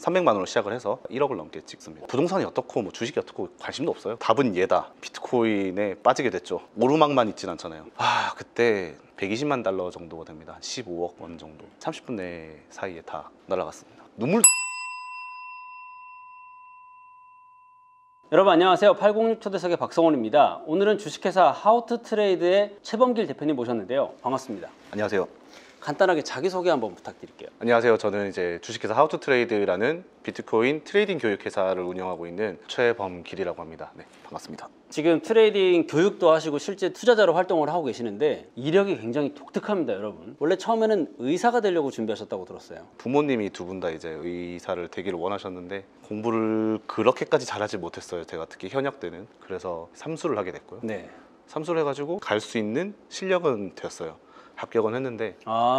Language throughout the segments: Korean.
300만 원으로 시작을 해서 1억을 넘게 찍습니다. 부동산이 어떻고 뭐 주식이 어떻고 관심도 없어요. 답은 얘다. 비트코인에 빠지게 됐죠. 오르막만 있진 않잖아요. 그때 120만 달러 정도가 됩니다. 한 15억 원 정도. 30분 내 사이에 다 날아갔습니다. 눈물. 여러분 안녕하세요. 806 초대석의 박성원입니다. 오늘은 주식회사 하우투트레이드의 최범길 대표님 모셨는데요. 반갑습니다. 안녕하세요. 간단하게 자기소개 한번 부탁드릴게요. 안녕하세요. 저는 이제 주식회사 하우투트레이드라는 비트코인 트레이딩 교육 회사를 운영하고 있는 최범길이라고 합니다. 네, 반갑습니다. 지금 트레이딩 교육도 하시고 실제 투자자로 활동을 하고 계시는데 이력이 굉장히 독특합니다, 여러분. 원래 처음에는 의사가 되려고 준비하셨다고 들었어요. 부모님이 두 분 다 이제 의사를 되기를 원하셨는데 공부를 그렇게까지 잘하지 못했어요. 제가 특히 현역 때는. 그래서 삼수를 하게 됐고요. 네. 삼수를 해가지고 갈 수 있는 실력은 되었어요. 합격은 했는데.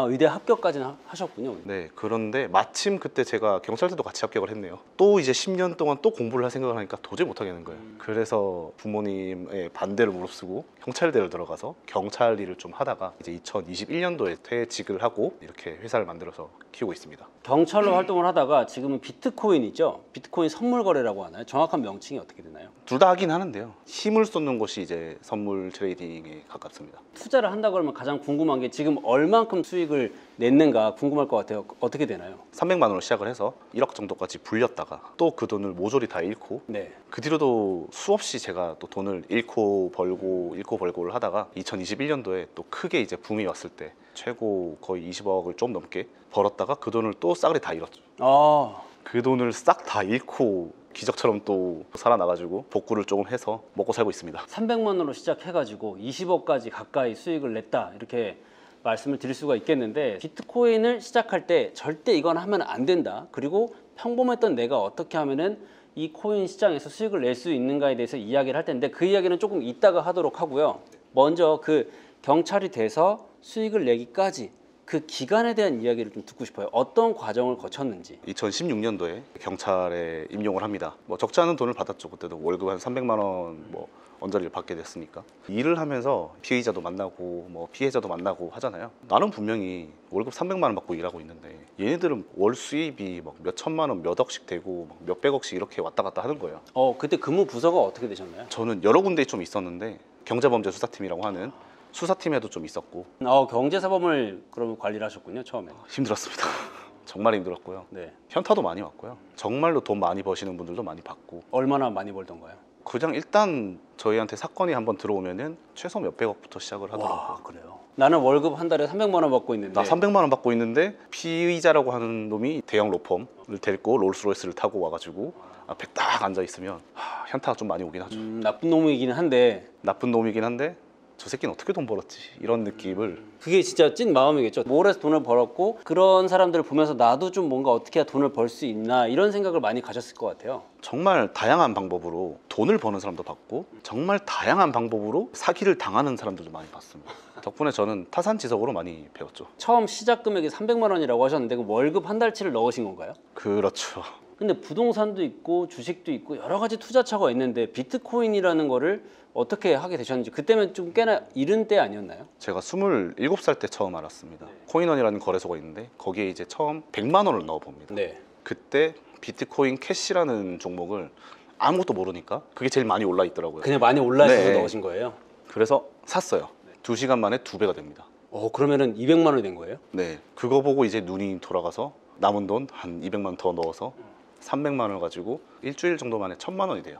의대 합격까지는 하셨군요. 네, 그런데 마침 그때 제가 경찰대도 같이 합격을 했네요. 또 이제 10년 동안 또 공부를 할 생각을 하니까 도저히 못하겠는 거예요. 그래서 부모님의 반대를 무릅쓰고 경찰대를 들어가서 경찰 일을 좀 하다가 이제 2021년도에 퇴직을 하고 이렇게 회사를 만들어서 키우고 있습니다. 경찰로 활동을 하다가 지금은 비트코인이죠. 비트코인 선물 거래라고 하나요? 정확한 명칭이 어떻게 되나요? 둘 다 하긴 하는데요. 힘을 쏟는 곳이 이제 선물 트레이딩에 가깝습니다. 투자를 한다고 하면 가장 궁금한 게 지금 얼만큼 수익을 냈는가 궁금할 것 같아요. 어떻게 되나요? 300만 원으로 시작을 해서 1억 정도까지 불렸다가 또 그 돈을 모조리 다 잃고 네. 그 뒤로도 수없이 제가 또 돈을 잃고 벌고를 하다가 2021년도에 또 크게 이제 붐이 왔을 때 최고 거의 20억을 좀 넘게 벌었다가 그 돈을 또 싸그리 다 잃었죠. 그 돈을 싹 다 잃고 기적처럼 또 살아나가지고 복구를 조금 해서 먹고 살고 있습니다. 300만 원으로 시작해가지고 20억까지 가까이 수익을 냈다 이렇게 말씀을 드릴 수가 있겠는데, 비트코인을 시작할 때 절대 이건 하면 안 된다, 그리고 평범했던 내가 어떻게 하면은 이 코인 시장에서 수익을 낼 수 있는가에 대해서 이야기를 할 텐데 그 이야기는 조금 이따가 하도록 하고요. 먼저 그 경찰이 돼서 수익을 내기까지 그 기간에 대한 이야기를 좀 듣고 싶어요. 어떤 과정을 거쳤는지. 2016년도에 경찰에 임용을 합니다. 뭐 적지 않은 돈을 받았죠. 그때도 월급 한 300만 원 뭐 언저리를 받게 됐으니까. 일을 하면서 피의자도 만나고 뭐 피해자도 만나고 하잖아요. 나는 분명히 월급 300만 원 받고 일하고 있는데 얘네들은 월 수입이 막 몇 천만 원, 몇 억씩 되고 막 몇 백억씩 이렇게 왔다 갔다 하는 거예요. 그때 근무 부서가 어떻게 되셨나요? 저는 여러 군데에 좀 있었는데 경제범죄수사팀이라고 하는 수사팀에도 좀 있었고. 경제사범을 그러면 관리를 하셨군요, 처음에는. 힘들었습니다. 정말 힘들었고요. 네. 현타도 많이 왔고요. 정말로 돈 많이 버시는 분들도 많이 봤고. 얼마나 많이 벌던가요? 그냥 일단 저희한테 사건이 한번 들어오면은 최소 몇백억부터 시작을 하더라고요. 와, 그래요? 나는 월급 한 달에 300만 원 받고 있는데. 나 300만 원 받고 있는데 피의자라고 하는 놈이 대형 로펌을 데리고 롤스로이스를 타고 와가지고 앞에 딱 앉아 있으면 현타가 좀 많이 오긴 하죠. 나쁜 놈이긴 한데. 나쁜 놈이긴 한데 저 새끼는 어떻게 돈 벌었지? 이런 느낌을. 그게 진짜 찐 마음이겠죠. 몰에서 돈을 벌었고 그런 사람들을 보면서 나도 좀 뭔가 어떻게 해야 돈을 벌 수 있나 이런 생각을 많이 가졌을 것 같아요. 정말 다양한 방법으로 돈을 버는 사람도 봤고 정말 다양한 방법으로 사기를 당하는 사람들도 많이 봤습니다. 덕분에 저는 타산지석으로 많이 배웠죠. 처음 시작 금액이 300만 원이라고 하셨는데 그 월급 한 달치를 넣으신 건가요? 그렇죠. 근데 부동산도 있고 주식도 있고 여러 가지 투자처가 있는데 비트코인이라는 거를 어떻게 하게 되셨는지, 그때면 좀 꽤나 이른 때 아니었나요? 제가 27살 때 처음 알았습니다. 코인원이라는 거래소가 있는데 거기에 이제 처음 100만 원을 넣어봅니다. 네. 그때 비트코인 캐시라는 종목을 아무것도 모르니까 그게 제일 많이 올라 있더라고요. 그냥 많이 올라 있어서 네. 넣으신 거예요? 그래서 샀어요. 2시간 만에 2배가 됩니다. 그러면은 200만 원이 된 거예요? 네, 그거 보고 이제 눈이 돌아가서 남은 돈 한 200만 원 더 넣어서 300만 원을 가지고 일주일 정도 만에 1000만 원이 돼요.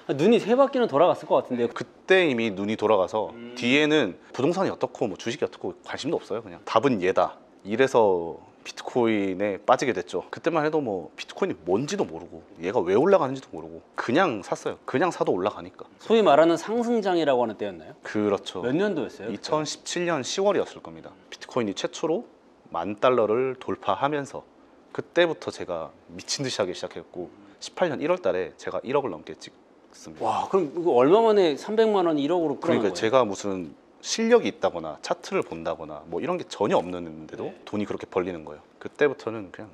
눈이 세 바퀴는 돌아갔을 것 같은데요. 그때 이미 눈이 돌아가서 뒤에는 부동산이 어떻고 뭐 주식이 어떻고 관심도 없어요. 그냥 답은 얘다. 이래서 비트코인에 빠지게 됐죠. 그때만 해도 뭐 비트코인이 뭔지도 모르고 얘가 왜 올라가는지도 모르고 그냥 샀어요. 그냥 사도 올라가니까. 소위 말하는 상승장이라고 하는 때였나요? 그렇죠. 몇 년도였어요? 2017년 10월이었을 겁니다. 비트코인이 최초로 $10,000를 돌파하면서 그때부터 제가 미친 듯이 하기 시작했고 18년 1월 달에 제가 1억을 넘게 찍습니다. 와, 그럼 이거 얼마 만에 300만 원 1억으로 끌어간 그러니까 거예요? 제가 무슨 실력이 있다거나 차트를 본다거나 뭐 이런 게 전혀 없는데도 네. 돈이 그렇게 벌리는 거예요. 그때부터는 그냥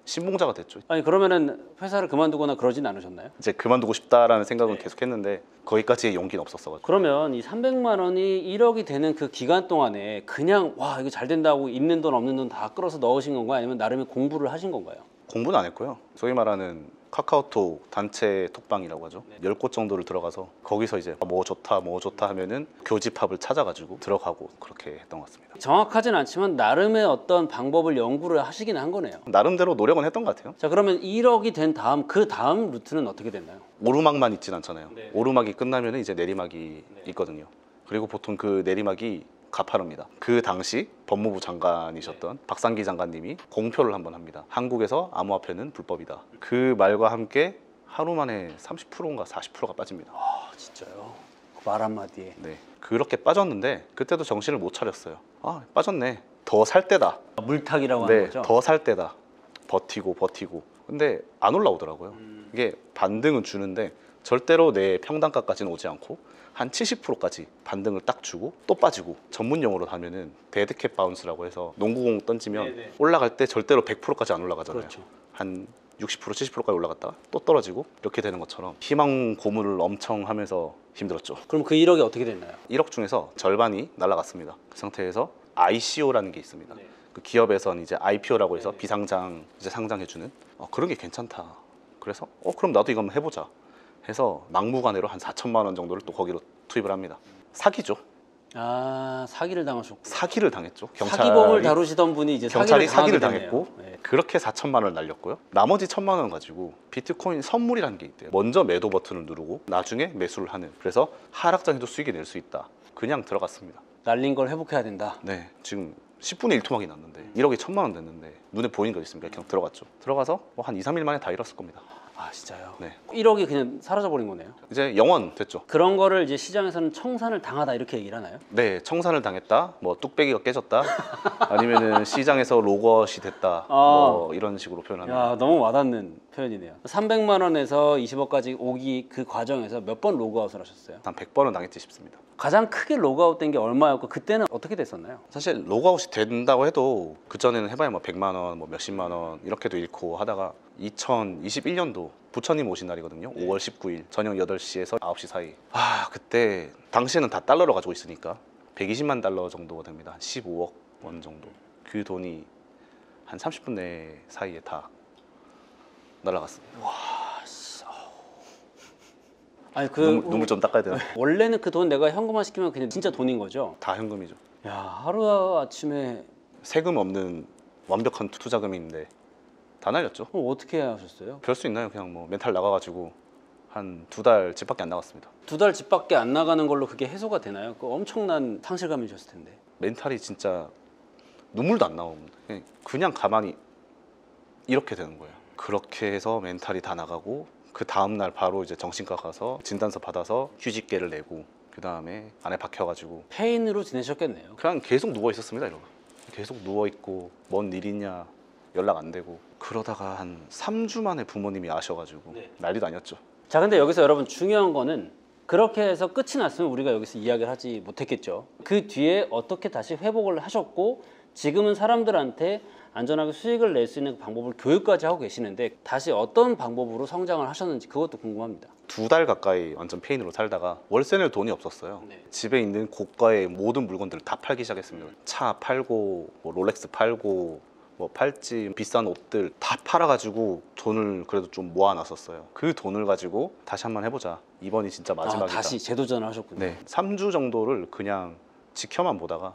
신봉자가 됐죠. 아니 그러면은 회사를 그만두거나 그러진 않으셨나요? 이제 그만두고 싶다라는 생각은 네. 계속 했는데 거기까지의 용기는 없었어가지고. 그러면 이 300만 원이 1억이 되는 그 기간 동안에 그냥 와 이거 잘 된다고 있는 돈 없는 돈 다 끌어서 넣으신 건가요? 아니면 나름의 공부를 하신 건가요? 공부는 안 했고요. 소위 말하는 카카오톡 단체 톡방이라고 하죠. 10곳 정도를 들어가서 거기서 이제 뭐 좋다 하면은 교집합을 찾아가지고 들어가고 그렇게 했던 것 같습니다. 정확하진 않지만 나름의 어떤 방법을 연구를 하시긴 한 거네요. 나름대로 노력은 했던 것 같아요. 자, 그러면 1억이 된 다음 그 다음 루트는 어떻게 됐나요? 오르막만 있진 않잖아요. 네. 오르막이 끝나면 이제 내리막이 있거든요. 그리고 보통 그 내리막이 가파릅니다. 그 당시 법무부 장관이셨던 박상기 장관님이 공표를 한번 합니다. 한국에서 암호화폐는 불법이다. 그 말과 함께 하루 만에 30%인가 40%가 빠집니다. 아, 진짜요? 그 말 한마디에. 네, 그렇게 빠졌는데 그때도 정신을 못 차렸어요. 아, 빠졌네. 더 살 때다. 물타기라고 하는 네, 거죠? 더 살 때다. 버티고. 근데 안 올라오더라고요. 이게 반등은 주는데 절대로 내 평단가까지는 오지 않고 한 70%까지 반등을 딱 주고 또 빠지고, 전문 용어로 하면은 데드캣 바운스라고 해서 농구공 던지면 네네. 올라갈 때 절대로 100%까지 안 올라가잖아요. 그렇죠. 한 60%, 70%까지 올라갔다가 또 떨어지고 이렇게 되는 것처럼 희망 고문을 엄청 하면서 힘들었죠. 그럼 그 1억이 어떻게 됐나요? 1억 중에서 절반이 날아갔습니다. 그 상태에서 ICO라는 게 있습니다. 네. 그 기업에서는 이제 IPO라고 해서 네. 비상장 이제 상장해주는 그런 게 괜찮다. 그래서 그럼 나도 이거 한번 해보자 해서 막무가내로 한 4천만 원 정도를 또 거기로 투입을 합니다. 사기죠. 아, 사기를 당하셨고. 사기를 당했죠. 사기범을 다루시던 분이 이제 경찰이 사기를 당하게 당했고 됐네요. 네. 그렇게 4천만 원을 날렸고요. 나머지 1천만 원 가지고 비트코인 선물이라는 게 있대요. 먼저 매도 버튼을 누르고 나중에 매수를 하는. 그래서 하락장에도 수익이 낼 수 있다. 그냥 들어갔습니다. 날린 걸 회복해야 된다. 네, 지금 10분의 1 토막이 났는데 1억이 1천만 원 됐는데 눈에 보이는 거 있습니까? 그냥 들어갔죠. 들어가서 한 2, 3일 만에 다 잃었을 겁니다. 아, 진짜요? 네, 1억이 그냥 사라져 버린 거네요. 이제 영원 됐죠. 그런 거를 이제 시장에서는 청산을 당하다 이렇게 얘기를 하나요? 네, 청산을 당했다, 뭐 뚝배기가 깨졌다, 아니면은 시장에서 로그아웃이 됐다, 뭐 이런 식으로 표현합니다. 야, 너무 와닿는 표현이네요. 300만 원에서 20억까지 오기 그 과정에서 몇 번 로그아웃을 하셨어요? 한 100번은 당했지 싶습니다. 가장 크게 로그아웃 된 게 얼마였고 그때는 어떻게 됐었나요? 사실 로그아웃이 된다고 해도 그전에는 해봐야 뭐 100만 원, 뭐 몇십만 원 이렇게도 잃고 하다가 2021년도 부처님 오신 날이거든요. 5월 19일 저녁 8시에서 9시 사이. 그때 당시에는 다 달러로 가지고 있으니까 120만 달러 정도가 됩니다. 한 15억 원 정도. 그 돈이 한 30분 내 사이에 다 날아갔습니다. 아니 눈물 좀 닦아야 되나? 원래는 그 돈 내가 현금화 시키면 그냥 진짜 돈인 거죠? 다 현금이죠. 야, 하루 아침에 세금 없는 완벽한 투자금인데 다 날렸죠. 그럼 어떻게 하셨어요? 별 수 있나요? 그냥 뭐 멘탈 나가가지고 한 2달 집 밖에 안 나갔습니다. 2달 집 밖에 안 나가는 걸로 그게 해소가 되나요? 그 엄청난 상실감이셨을 텐데. 멘탈이 진짜 눈물도 안 나옵니다. 그냥 가만히 이렇게 되는 거예요. 그렇게 해서 멘탈이 다 나가고 그 다음날 바로 이제 정신과 가서 진단서 받아서 휴직계를 내고 그 다음에 안에 박혀가지고 페인으로 지내셨겠네요. 그냥 계속 누워 있었습니다. 이러고 계속 누워 있고 뭔 일 있냐 연락 안 되고 그러다가 한 3주 만에 부모님이 아셔가지고 네. 난리도 아니었죠. 자, 근데 여기서 여러분 중요한 거는 그렇게 해서 끝이 났으면 우리가 여기서 이야기를 하지 못했겠죠. 그 뒤에 어떻게 다시 회복을 하셨고 지금은 사람들한테 안전하게 수익을 낼 수 있는 방법을 교육까지 하고 계시는데 다시 어떤 방법으로 성장을 하셨는지 그것도 궁금합니다. 2달 가까이 완전 페인으로 살다가 월세 낼 돈이 없었어요. 네. 집에 있는 고가의 모든 물건들을 다 팔기 시작했습니다. 차 팔고 뭐 롤렉스 팔고 뭐 팔찌 비싼 옷들 다 팔아가지고 돈을 그래도 좀 모아놨었어요. 그 돈을 가지고 다시 한번 해보자. 이번이 진짜 마지막이다. 다시 재도전을 하셨군요. 네, 3주 정도를 그냥 지켜만 보다가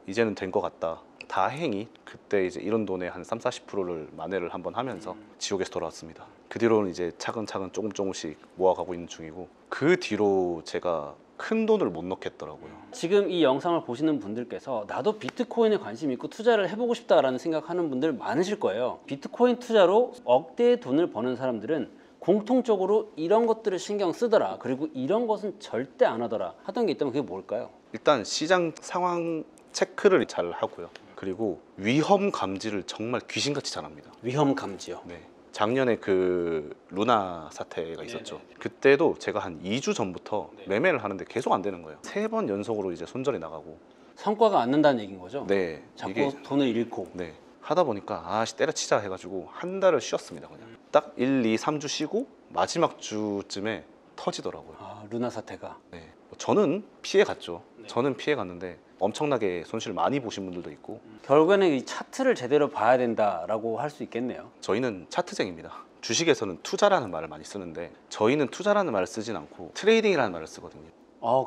이제는 된 것 같다. 다행히 그때 이제 이런 돈의 한 30-40%를 만회를 한번 하면서 지옥에서 돌아왔습니다. 그 뒤로는 이제 차근차근 조금씩 모아가고 있는 중이고 그 뒤로 제가 큰 돈을 못 넣겠더라고요. 지금 이 영상을 보시는 분들께서 나도 비트코인에 관심 있고 투자를 해보고 싶다라는 생각하는 분들 많으실 거예요. 비트코인 투자로 억대의 돈을 버는 사람들은 공통적으로 이런 것들을 신경 쓰더라, 그리고 이런 것은 절대 안 하더라 하던 게 있다면 그게 뭘까요? 일단 시장 상황 체크를 잘 하고요. 그리고 위험 감지를 정말 귀신같이 잘합니다. 위험 감지요. 네. 작년에 그 루나 사태가 있었죠. 그때도 제가 한 2주 전부터 매매를 하는데 계속 안 되는 거예요. 3번 연속으로 이제 손절이 나가고. 성과가 안 난다는 얘기인 거죠? 네. 자꾸 이게 돈을 잃고. 네. 하다 보니까 때려치자 해가지고 한 달을 쉬었습니다. 그냥 딱 1, 2, 3주 쉬고 마지막 주쯤에 터지더라고요. 루나 사태가. 네. 뭐 저는 피해 갔죠. 저는 피해 갔는데 엄청나게 손실 많이 보신 분들도 있고. 결국에는 이 차트를 제대로 봐야 된다라고 할 수 있겠네요. 저희는 차트쟁입니다. 주식에서는 투자라는 말을 많이 쓰는데 저희는 투자라는 말을 쓰진 않고 트레이딩이라는 말을 쓰거든요.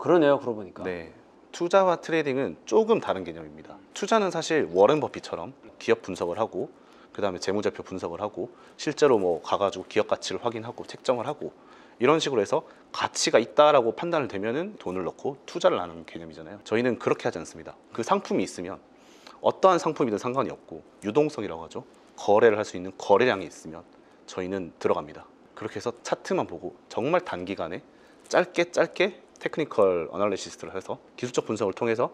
그러네요. 그러고 보니까. 네, 투자와 트레이딩은 조금 다른 개념입니다. 투자는 사실 워렌 버핏처럼 기업 분석을 하고 그 다음에 재무제표 분석을 하고 실제로 뭐 가가지고 기업 가치를 확인하고 책정을 하고 이런 식으로 해서 가치가 있다라고 판단을 되면은 돈을 넣고 투자를 하는 개념이잖아요. 저희는 그렇게 하지 않습니다. 그 상품이 있으면 어떠한 상품이든 상관이 없고 유동성이라고 하죠. 거래를 할 수 있는 거래량이 있으면 저희는 들어갑니다. 그렇게 해서 차트만 보고 정말 단기간에 짧게 테크니컬 어널리시스를 해서 기술적 분석을 통해서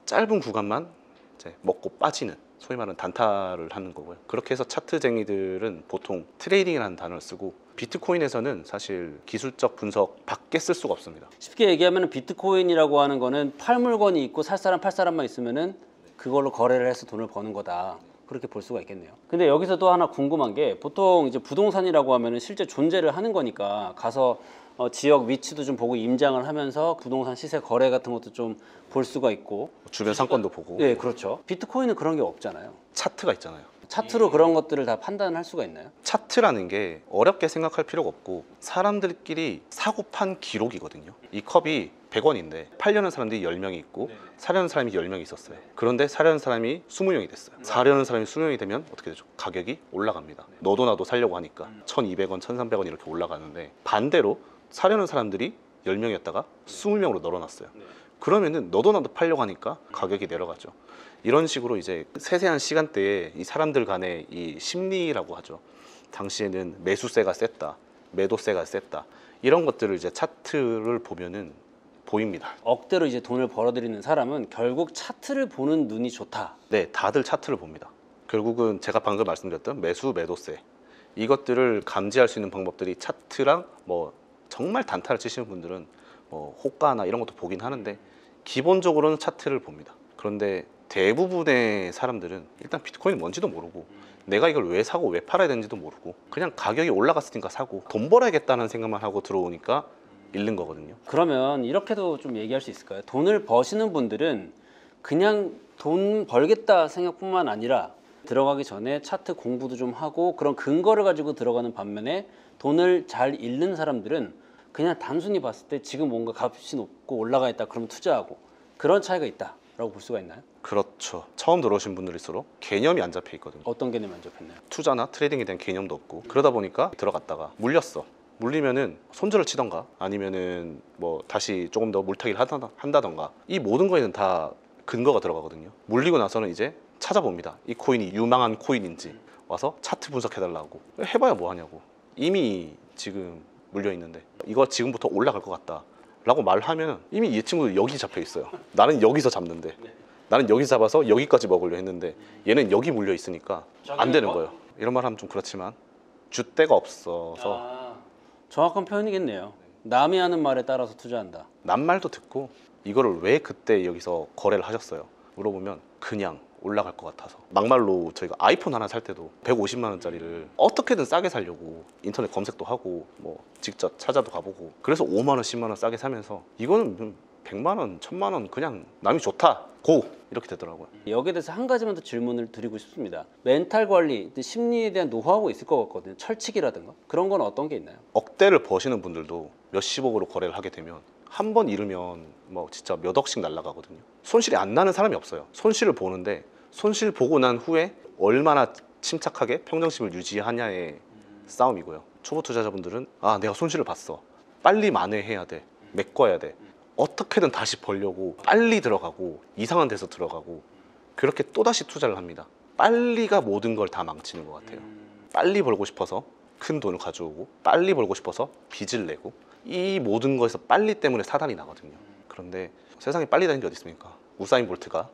짧은 구간만 이제 먹고 빠지는 소위 말하는 단타를 하는 거고요. 그렇게 해서 차트쟁이들은 보통 트레이딩이라는 단어를 쓰고 비트코인에서는 사실 기술적 분석 밖에 쓸 수가 없습니다. 쉽게 얘기하면 비트코인이라고 하는 거는 팔 물건이 있고 살 사람 팔 사람만 있으면은 그걸로 거래를 해서 돈을 버는 거다. 그렇게 볼 수가 있겠네요. 근데 여기서 또 하나 궁금한 게 보통 이제 부동산이라고 하면은 실제 존재를 하는 거니까 가서 지역 위치도 좀 보고 임장을 하면서 부동산 시세 거래 같은 것도 좀 볼 수가 있고 주변 상권도 보고. 네, 그렇죠. 비트코인은 그런 게 없잖아요. 차트가 있잖아요. 차트로 그런 것들을 다 판단을 할 수가 있나요? 차트라는 게 어렵게 생각할 필요가 없고 사람들끼리 사고 판 기록이거든요. 이 컵이 100원인데 팔려는 사람들이 10명이 있고 사려는 사람이 10명이 있었어요. 그런데 사려는 사람이 20명이 됐어요. 사려는 사람이 20명이 되면 어떻게 되죠? 가격이 올라갑니다. 너도 나도 살려고 하니까 1200원, 1300원 이렇게 올라가는데 반대로 사려는 사람들이 10명이었다가 20명으로 늘어났어요. 그러면은 너도 나도 팔려고 하니까 가격이 내려가죠. 이런 식으로 이제 세세한 시간대에 이 사람들 간의 이 심리라고 하죠. 당시에는 매수세가 셌다, 매도세가 셌다, 이런 것들을 이제 차트를 보면은 보입니다. 억대로 이제 돈을 벌어들이는 사람은 결국 차트를 보는 눈이 좋다. 네, 다들 차트를 봅니다. 결국은 제가 방금 말씀드렸던 매수, 매도세 이것들을 감지할 수 있는 방법들이 차트랑 뭐 정말 단타를 치시는 분들은 뭐 호가나 이런 것도 보긴 하는데 기본적으로는 차트를 봅니다. 그런데 대부분의 사람들은 일단 비트코인이 뭔지도 모르고 내가 이걸 왜 사고 왜 팔아야 되는지도 모르고 그냥 가격이 올라갔으니까 사고 돈 벌어야겠다는 생각만 하고 들어오니까 잃는 거거든요. 그러면 이렇게도 좀 얘기할 수 있을까요? 돈을 버시는 분들은 그냥 돈 벌겠다 생각뿐만 아니라 들어가기 전에 차트 공부도 좀 하고 그런 근거를 가지고 들어가는 반면에 돈을 잘 잃는 사람들은 그냥 단순히 봤을 때 지금 뭔가 값이 높고 올라가 있다 그러면 투자하고 그런 차이가 있다라고 볼 수가 있나요? 그렇죠. 처음 들어오신 분들일수록 개념이 안 잡혀 있거든요. 어떤 개념이 안 잡혔나요? 투자나 트레이딩에 대한 개념도 없고 그러다 보니까 들어갔다가 물렸어. 물리면은 손절을 치던가 아니면은 뭐 다시 조금 더 물타기를 한다던가 이 모든 거에는 다 근거가 들어가거든요. 물리고 나서는 이제 찾아봅니다. 이 코인이 유망한 코인인지 와서 차트 분석해달라고. 해봐야 뭐 하냐고. 이미 지금 물려 있는데 이거 지금부터 올라갈 것 같다 라고 말하면 이미 이 친구도 여기 잡혀 있어요. 나는 여기서 잡는데 나는 여기 잡아서 여기까지 먹으려 했는데 얘는 여기 물려 있으니까 안 되는 거예요. 이런 말 하면 좀 그렇지만 줏대가 없어서 정확한 표현이겠네요. 남이 하는 말에 따라서 투자한다. 남 말도 듣고 이거를 왜 그때 여기서 거래를 하셨어요? 물어보면 그냥 올라갈 것 같아서. 막말로 저희가 아이폰 하나 살 때도 150만 원짜리를 어떻게든 싸게 사려고 인터넷 검색도 하고 뭐 직접 찾아도 가보고 그래서 5만 원, 10만 원 싸게 사면서 이거는 100만 원, 1000만 원 그냥 남이 좋다 고 이렇게 되더라고요. 여기에 대해서 한 가지만 더 질문을 드리고 싶습니다. 멘탈 관리, 심리에 대한 노하우가 있을 것 같거든요. 철칙이라든가 그런 건 어떤 게 있나요? 억대를 버시는 분들도 몇십억으로 거래를 하게 되면 한 번 잃으면 뭐 진짜 몇 억씩 날아가거든요. 손실이 안 나는 사람이 없어요. 손실을 보는데 손실 보고 난 후에 얼마나 침착하게 평정심을 유지하냐의 싸움이고요. 초보 투자자분들은 아 내가 손실을 봤어, 빨리 만회해야 돼, 메꿔야 돼, 어떻게든 다시 벌려고 빨리 들어가고 이상한 데서 들어가고 그렇게 또다시 투자를 합니다. 빨리가 모든 걸 다 망치는 것 같아요. 빨리 벌고 싶어서 큰 돈을 가져오고 빨리 벌고 싶어서 빚을 내고 이 모든 거에서 빨리 때문에 사단이 나거든요. 그런데 세상에 빨리 다니는 게 어디 있습니까? 우사인 볼트가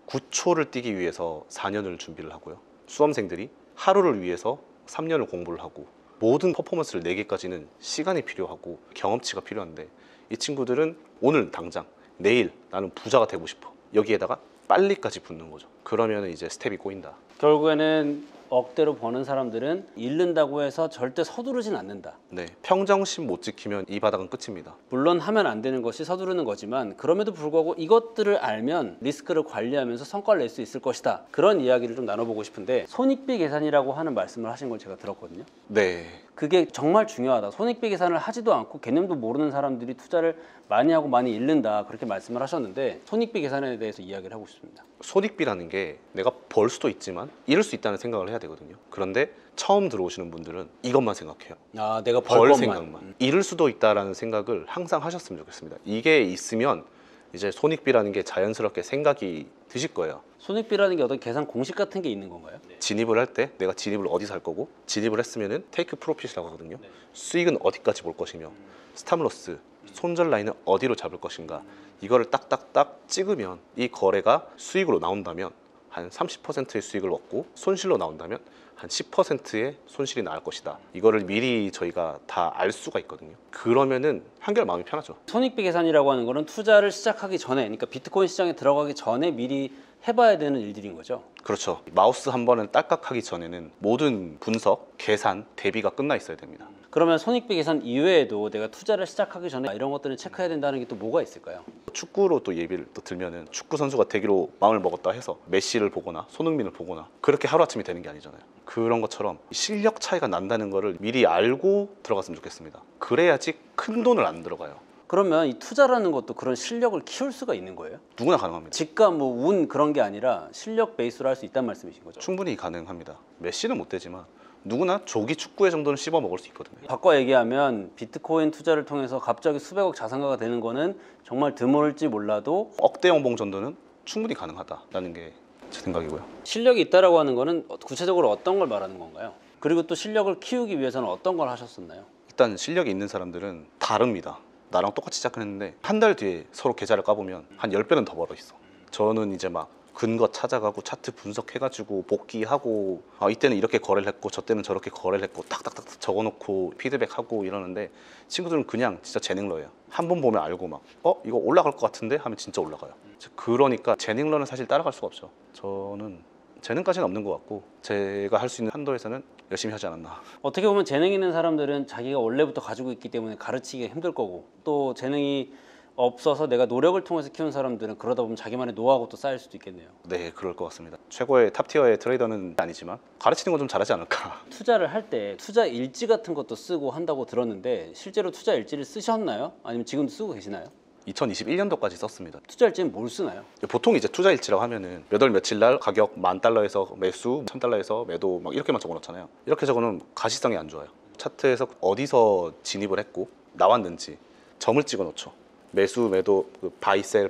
9초를 뛰기 위해서 4년을 준비를 하고요. 수험생들이 하루를 위해서 3년을 공부를 하고 모든 퍼포먼스를 내기까지는 시간이 필요하고 경험치가 필요한데 이 친구들은 오늘 당장 내일 나는 부자가 되고 싶어 여기에다가 빨리까지 붙는 거죠. 그러면 이제 스텝이 꼬인다. 결국에는 억대로 버는 사람들은 잃는다고 해서 절대 서두르진 않는다. 네, 평정심 못 지키면 이 바닥은 끝입니다. 물론 하면 안 되는 것이 서두르는 거지만 그럼에도 불구하고 이것들을 알면 리스크를 관리하면서 성과를 낼 수 있을 것이다. 그런 이야기를 좀 나눠보고 싶은데 손익비 계산이라고 하는 말씀을 하신 걸 제가 들었거든요. 네, 그게 정말 중요하다. 손익비 계산을 하지도 않고 개념도 모르는 사람들이 투자를 많이 하고 많이 잃는다. 그렇게 말씀을 하셨는데 손익비 계산에 대해서 이야기를 하고 싶습니다. 손익비라는 게 내가 벌 수도 있지만 잃을 수 있다는 생각을 해야 되거든요. 그런데 처음 들어오시는 분들은 이것만 생각해요. 아, 내가 벌 것만. 생각만. 잃을 수도 있다라는 생각을 항상 하셨으면 좋겠습니다. 이게 있으면 이제 손익비라는 게 자연스럽게 생각이 드실 거예요. 손익비라는 게 어떤 계산 공식 같은 게 있는 건가요? 진입을 할 때 내가 진입을 어디서 할 거고 진입을 했으면은 테이크 프로핏이라고 하거든요. 수익은 어디까지 볼 것이며 스탑로스, 손절 라인은 어디로 잡을 것인가 이거를 딱딱딱 찍으면 이 거래가 수익으로 나온다면 한 30%의 수익을 얻고 손실로 나온다면 한 10%의 손실이 나올 것이다. 이거를 미리 저희가 다 알 수가 있거든요. 그러면은 한결 마음이 편하죠. 손익비 계산이라고 하는 거는 투자를 시작하기 전에, 그러니까 비트코인 시장에 들어가기 전에 미리 해봐야 되는 일들인 거죠. 그렇죠. 마우스 한 번은 딸깍하기 전에는 모든 분석, 계산, 대비가 끝나 있어야 됩니다. 그러면 손익비 계산 이외에도 내가 투자를 시작하기 전에 이런 것들을 체크해야 된다는 게 또 뭐가 있을까요? 축구로 또 예비를 또 들면은 축구 선수가 되기로 마음을 먹었다 해서 메시를 보거나 손흥민을 보거나 그렇게 하루아침에 되는 게 아니잖아요. 그런 것처럼 실력 차이가 난다는 거를 미리 알고 들어갔으면 좋겠습니다. 그래야지 큰 돈을 안 들어가요. 그러면 이 투자라는 것도 그런 실력을 키울 수가 있는 거예요? 누구나 가능합니다. 직감, 뭐 운 그런 게 아니라 실력 베이스로 할 수 있다는 말씀이신 거죠? 충분히 가능합니다. 메시는 못 되지만 누구나 조기 축구회 정도는 씹어 먹을 수 있거든요. 바꿔 얘기하면 비트코인 투자를 통해서 갑자기 수백억 자산가가 되는 거는 정말 드물지 몰라도 억대 연봉 정도는 충분히 가능하다라는 게 제 생각이고요. 실력이 있다라고 하는 거는 구체적으로 어떤 걸 말하는 건가요? 그리고 또 실력을 키우기 위해서는 어떤 걸 하셨었나요? 일단 실력이 있는 사람들은 다릅니다. 나랑 똑같이 시작했는데 한 달 뒤에 서로 계좌를 까보면 한 10배는 더 벌어 있어. 저는 이제 막 근거 찾아가고 차트 분석해가지고 복귀하고 이때는 이렇게 거래를 했고 저 때는 저렇게 거래를 했고 탁탁탁 적어놓고 피드백하고 이러는데 친구들은 그냥 진짜 재능러예요. 한 번 보면 알고 막 이거 올라갈 것 같은데 하면 진짜 올라가요. 그러니까 재능러는 사실 따라갈 수가 없죠. 저는 재능까지는 없는 것 같고 제가 할 수 있는 한도에서는 열심히 하지 않았나. 어떻게 보면 재능 있는 사람들은 자기가 원래부터 가지고 있기 때문에 가르치기가 힘들 거고 또 재능이 없어서 내가 노력을 통해서 키운 사람들은 그러다 보면 자기만의 노하우가 또 쌓일 수도 있겠네요. 네, 그럴 것 같습니다. 최고의 탑티어의 트레이더는 아니지만 가르치는 건 좀 잘하지 않을까. 투자를 할 때 투자 일지 같은 것도 쓰고 한다고 들었는데 실제로 투자 일지를 쓰셨나요? 아니면 지금도 쓰고 계시나요? 2021년도까지 썼습니다. 투자 일지는 뭘 쓰나요? 보통 이제 투자 일지라고 하면은 몇 월 며칠 날 가격 $10,000에서 매수, $1,000에서 매도 막 이렇게만 적어놓잖아요. 이렇게 적어놓으면 가시성이 안 좋아요. 차트에서 어디서 진입을 했고 나왔는지 점을 찍어놓죠. 매수, 매도, 바이셀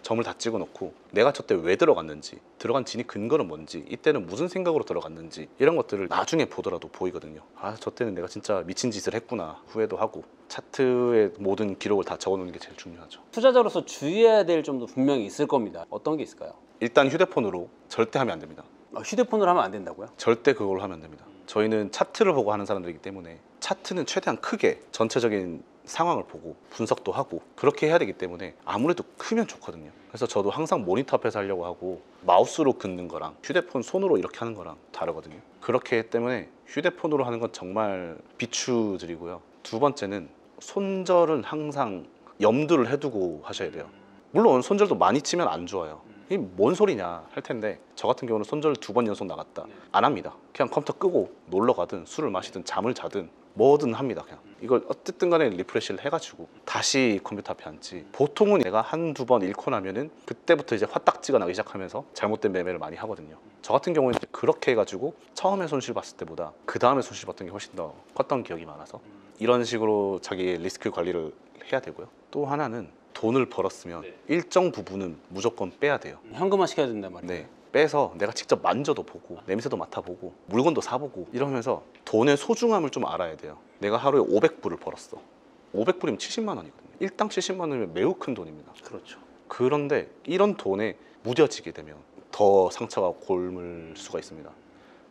점을 다 찍어놓고 내가 저때 왜 들어갔는지, 들어간 진입 근거는 뭔지, 이때는 무슨 생각으로 들어갔는지 이런 것들을 나중에 보더라도 보이거든요. 저 때는 내가 진짜 미친 짓을 했구나 후회도 하고 차트의 모든 기록을 다 적어놓는 게 제일 중요하죠. 투자자로서 주의해야 될 점도 분명히 있을 겁니다. 어떤 게 있을까요? 일단 휴대폰으로 절대 하면 안 됩니다. 휴대폰으로 하면 안 된다고요? 절대 그걸로 하면 안 됩니다. 저희는 차트를 보고 하는 사람들이기 때문에 차트는 최대한 크게 전체적인 상황을 보고 분석도 하고 그렇게 해야 되기 때문에 아무래도 크면 좋거든요. 그래서 저도 항상 모니터 앞에서 하려고 하고 마우스로 긋는 거랑 휴대폰 손으로 이렇게 하는 거랑 다르거든요. 그렇기 때문에 휴대폰으로 하는 건 정말 비추드리고요. 두 번째는 손절은 항상 염두를 해두고 하셔야 돼요. 물론 손절도 많이 치면 안 좋아요. 이게 뭔 소리냐 할 텐데 저 같은 경우는 손절 2번 연속 나갔다 안 합니다. 그냥 컴퓨터 끄고 놀러 가든 술을 마시든 잠을 자든 뭐든 합니다. 그냥 이걸 어쨌든 간에 리프레시를 해가지고 다시 컴퓨터 앞에 앉지. 보통은 내가 한두 번 잃고 나면은 그때부터 이제 화딱지가 나기 시작하면서 잘못된 매매를 많이 하거든요. 저 같은 경우는 이제 그렇게 해가지고 처음에 손실 봤을 때보다 그 다음에 손실 봤던 게 훨씬 더 컸던 기억이 많아서 이런 식으로 자기 리스크 관리를 해야 되고요. 또 하나는 돈을 벌었으면 일정 부분은 무조건 빼야 돼요. 현금화 시켜야 된단 말이에요. 네, 빼서 내가 직접 만져도 보고 냄새도 맡아보고 물건도 사보고 이러면서 돈의 소중함을 좀 알아야 돼요. 내가 하루에 500불을 벌었어. 500불이면 70만 원이거든요. 일당 70만 원이면 매우 큰 돈입니다. 그렇죠. 그런데 이런 돈에 무뎌지게 되면 더 상처가 곪을 수가 있습니다.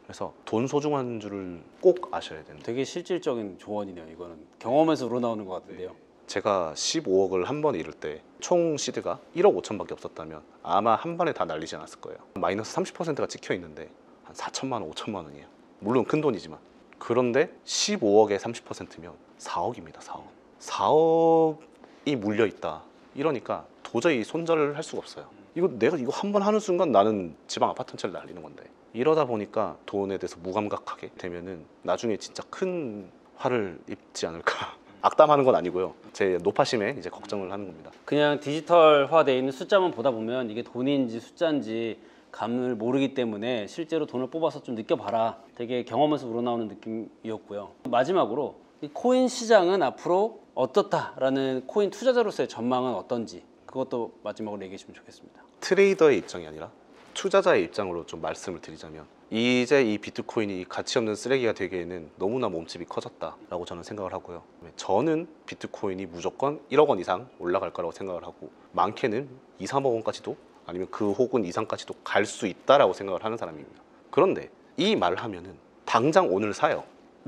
그래서 돈 소중한 줄을 꼭 아셔야 됩니다. 되게 실질적인 조언이네요. 이거는 경험에서 우러나오는 것 같은데요. 제가 15억을 한 번에 잃을 때 총 시드가 1억 5천밖에 없었다면 아마 한 번에 다 날리지 않았을 거예요. 마이너스 30%가 찍혀 있는데 한 4천만 원, 5천만 원이에요. 물론 큰 돈이지만. 그런데 15억에 30%면 4억입니다. 4억. 4억이 물려 있다. 이러니까 도저히 손절을 할 수가 없어요. 내가 이거 한 번 하는 순간 나는 지방 아파트 한 채를 날리는 건데. 이러다 보니까 돈에 대해서 무감각하게 되면은 나중에 진짜 큰 화를 입지 않을까. 악담하는 건 아니고요. 제 노파심에 이제 걱정을 하는 겁니다. 그냥 디지털화되어 있는 숫자만 보다 보면 이게 돈인지 숫자인지 감을 모르기 때문에 실제로 돈을 뽑아서 좀 느껴봐라. 되게 경험에서 우러나오는 느낌이었고요. 마지막으로 이 코인 시장은 앞으로 어떻다라는 코인 투자자로서의 전망은 어떤지 그것도 마지막으로 얘기해 주시면 좋겠습니다. 트레이더의 입장이 아니라 투자자의 입장으로 좀 말씀을 드리자면 이제 이 비트코인이 가치 없는 쓰레기가 되기에는 너무나 몸집이 커졌다라고 저는 생각을 하고요. 저는 비트코인이 무조건 1억 원 이상 올라갈 거라고 생각을 하고 많게는 2, 3억 원까지도 아니면 그 혹은 이상까지도 갈 수 있다라고 생각을 하는 사람입니다. 그런데 이 말을 하면은 당장 오늘 사요.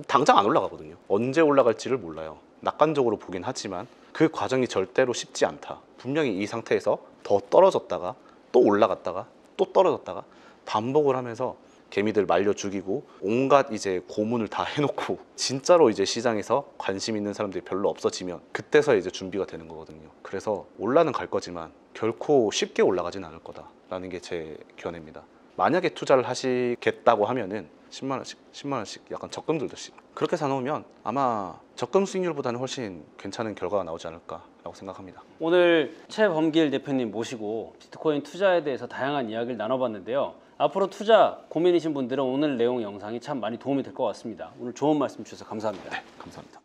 당장 안 올라가거든요. 언제 올라갈지를 몰라요. 낙관적으로 보긴 하지만 그 과정이 절대로 쉽지 않다. 분명히 이 상태에서 더 떨어졌다가 또 올라갔다가 또 떨어졌다가 반복을 하면서 개미들 말려 죽이고 온갖 이제 고문을 다 해놓고 진짜로 이제 시장에서 관심 있는 사람들이 별로 없어지면 그때서 이제 준비가 되는 거거든요. 그래서 올라는 갈 거지만 결코 쉽게 올라가진 않을 거다라는 게 제 견해입니다. 만약에 투자를 하시겠다고 하면은 10만 원씩, 10만 원씩 약간 적금 들듯이 그렇게 사놓으면 아마 적금 수익률보다는 훨씬 괜찮은 결과가 나오지 않을까라고 생각합니다. 오늘 최범길 대표님 모시고 비트코인 투자에 대해서 다양한 이야기를 나눠봤는데요. 앞으로 투자 고민이신 분들은 오늘 내용 영상이 참 많이 도움이 될 것 같습니다. 오늘 좋은 말씀 주셔서 감사합니다. 네, 감사합니다.